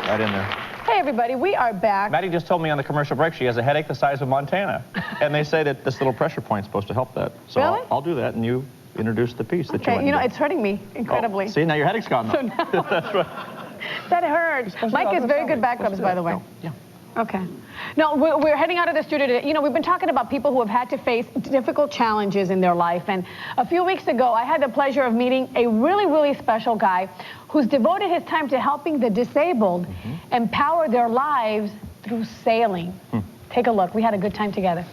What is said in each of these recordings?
right in there. Hey, everybody, we are back. Maty just told me on the commercial break she has a headache the size of Montana. And they say that this little pressure point's supposed to help that. So really? I'll do that, and you introduce the piece that you want. Okay, you know, it's hurting me incredibly. Oh, see, now your headache's gone, though. So now, That's right. That hurts. Mike has very good back rubs, by the way. No. Yeah. Okay. No, we're heading out of the studio today. You know, we've been talking about people who have had to face difficult challenges in their life. And a few weeks ago, I had the pleasure of meeting a really, really special guy who's devoted his time to helping the disabled empower their lives through sailing. Take a look. We had a good time together.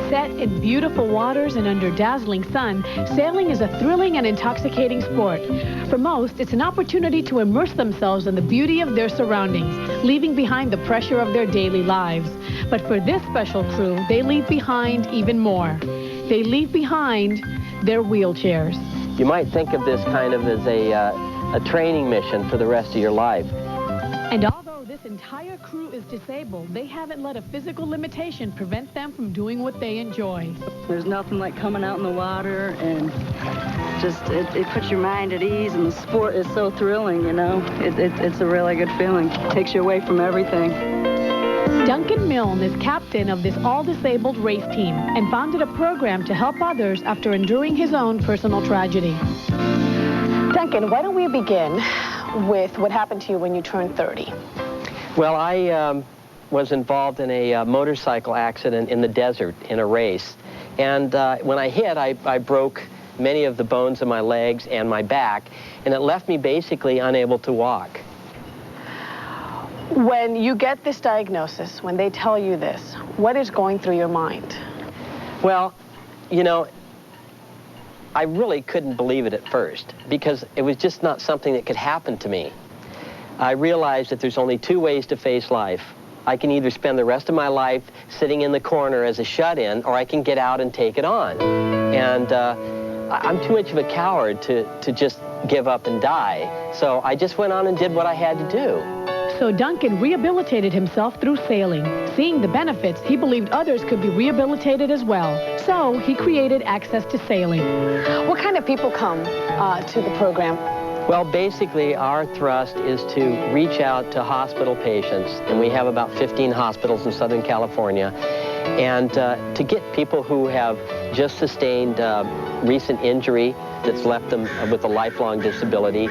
Set in beautiful waters and under dazzling sun, sailing is a thrilling and intoxicating sport. For most, it's an opportunity to immerse themselves in the beauty of their surroundings, leaving behind the pressure of their daily lives. But for this special crew, they leave behind even more. They leave behind their wheelchairs. You might think of this kind of as a training mission for the rest of your life. And although this entire crew is disabled, they haven't let a physical limitation prevent them from doing what they enjoy. There's nothing like coming out in the water, and just it puts your mind at ease, and the sport is so thrilling, you know. It's a really good feeling. It takes you away from everything. Duncan Milne is captain of this all-disabled race team and founded a program to help others after enduring his own personal tragedy. Duncan, why don't we begin with what happened to you when you turned 30? Well, I was involved in a motorcycle accident in the desert in a race. And when I hit, I broke many of the bones in my legs and my back, and it left me basically unable to walk. When you get this diagnosis, when they tell you this, what is going through your mind? Well, you know, I really couldn't believe it at first because it was just not something that could happen to me. I realized that there's only two ways to face life. I can either spend the rest of my life sitting in the corner as a shut-in, or I can get out and take it on. And I'm too much of a coward to just give up and die. So I just went on and did what I had to do. So Duncan rehabilitated himself through sailing. Seeing the benefits, he believed others could be rehabilitated as well. So he created Access to Sailing. What kind of people come to the program? Well, basically, our thrust is to reach out to hospital patients, and we have about 15 hospitals in Southern California, and to get people who have just sustained recent injury that's left them with a lifelong disability.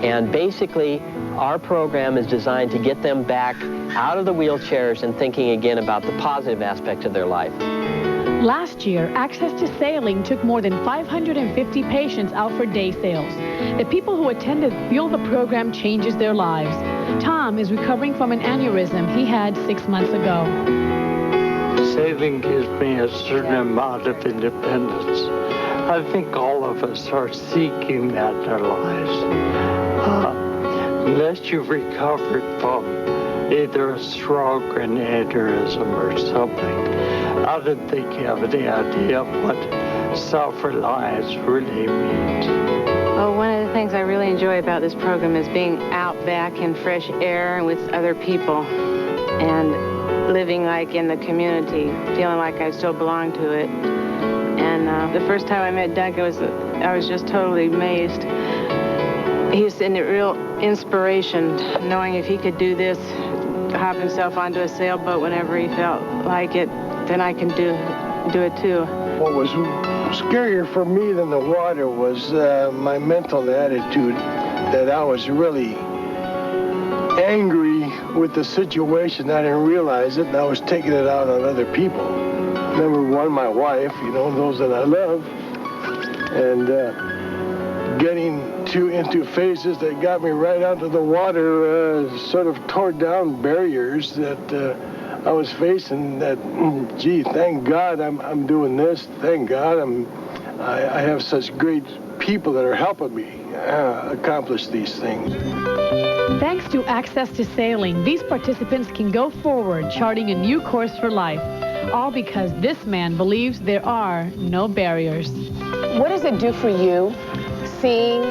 And basically, our program is designed to get them back out of the wheelchairs and thinking again about the positive aspects of their life. Last year, Access to Sailing took more than 550 patients out for day sails. The people who attended feel the program changes their lives. Tom is recovering from an aneurysm he had 6 months ago. Sailing gives me a certain amount of independence. I think all of us are seeking that in our lives. Unless you've recovered from either a stroke, an aneurysm, or something, I don't think you have any idea what self-reliance really means. Well, one of the things I really enjoy about this program is being out back in fresh air and with other people and living like in the community, feeling like I still belong to it. And the first time I met Duncan, I was just totally amazed. He's a real inspiration, knowing if he could do this, hop himself onto a sailboat whenever he felt like it, then I can do it too. What was scarier for me than the water was my mental attitude, that I was really angry with the situation. I didn't realize it, and I was taking it out on other people. Number one, my wife, you know, those that I love, and getting into phases that got me right out of the water, sort of tore down barriers that I was facing. That, gee, thank God I'm doing this. Thank God I have such great people that are helping me accomplish these things. Thanks to Access to Sailing, these participants can go forward, charting a new course for life. All because this man believes there are no barriers. What does it do for you, seeing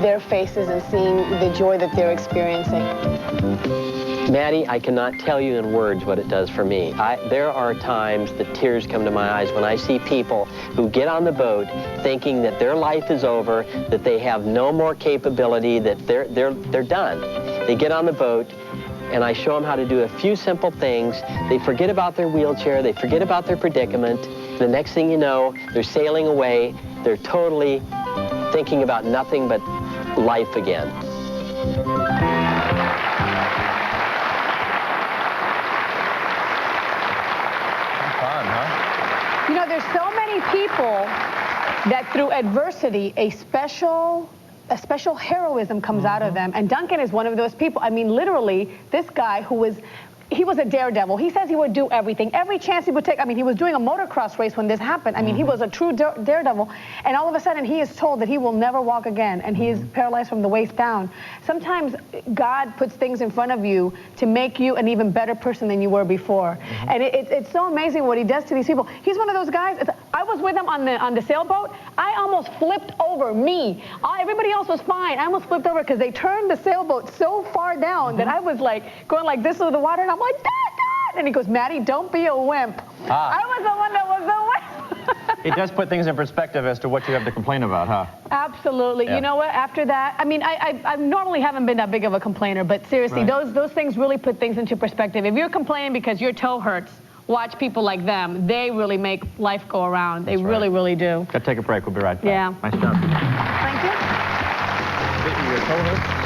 their faces and seeing the joy that they're experiencing? Maty, I cannot tell you in words what it does for me. There are times that tears come to my eyes when I see people who get on the boat thinking that their life is over, that they have no more capability, that they're done. They get on the boat, and I show them how to do a few simple things. They forget about their wheelchair, they forget about their predicament. The next thing you know, they're sailing away. They're totally thinking about nothing but life again. Fun, huh? You know, there's so many people that through adversity, a special heroism comes out of them. And Duncan is one of those people. I mean, literally, this guy he was a daredevil. He says he would do everything. Every chance he would take. I mean, he was doing a motocross race when this happened. I mean, he was a true daredevil. And all of a sudden, he is told that he will never walk again. And he is paralyzed from the waist down. Sometimes God puts things in front of you to make you an even better person than you were before. And it's so amazing what he does to these people. He's one of those guys. I was with him on the sailboat. I almost flipped over. Everybody else was fine. I almost flipped over because they turned the sailboat so far down that I was like going like this over the water. And I'm like, Dad! And he goes, Maty, don't be a wimp. I was the one that was the wimp. It does put things in perspective as to what you have to complain about, huh? Absolutely. Yeah. You know what? After that, I mean, I normally haven't been that big of a complainer, but seriously, those things really put things into perspective. If you're complaining because your toe hurts, watch people like them. They really make life go around. They really, really do. Got to take a break. We'll be right back. Yeah. Nice job. Thank you. Your toe hurts?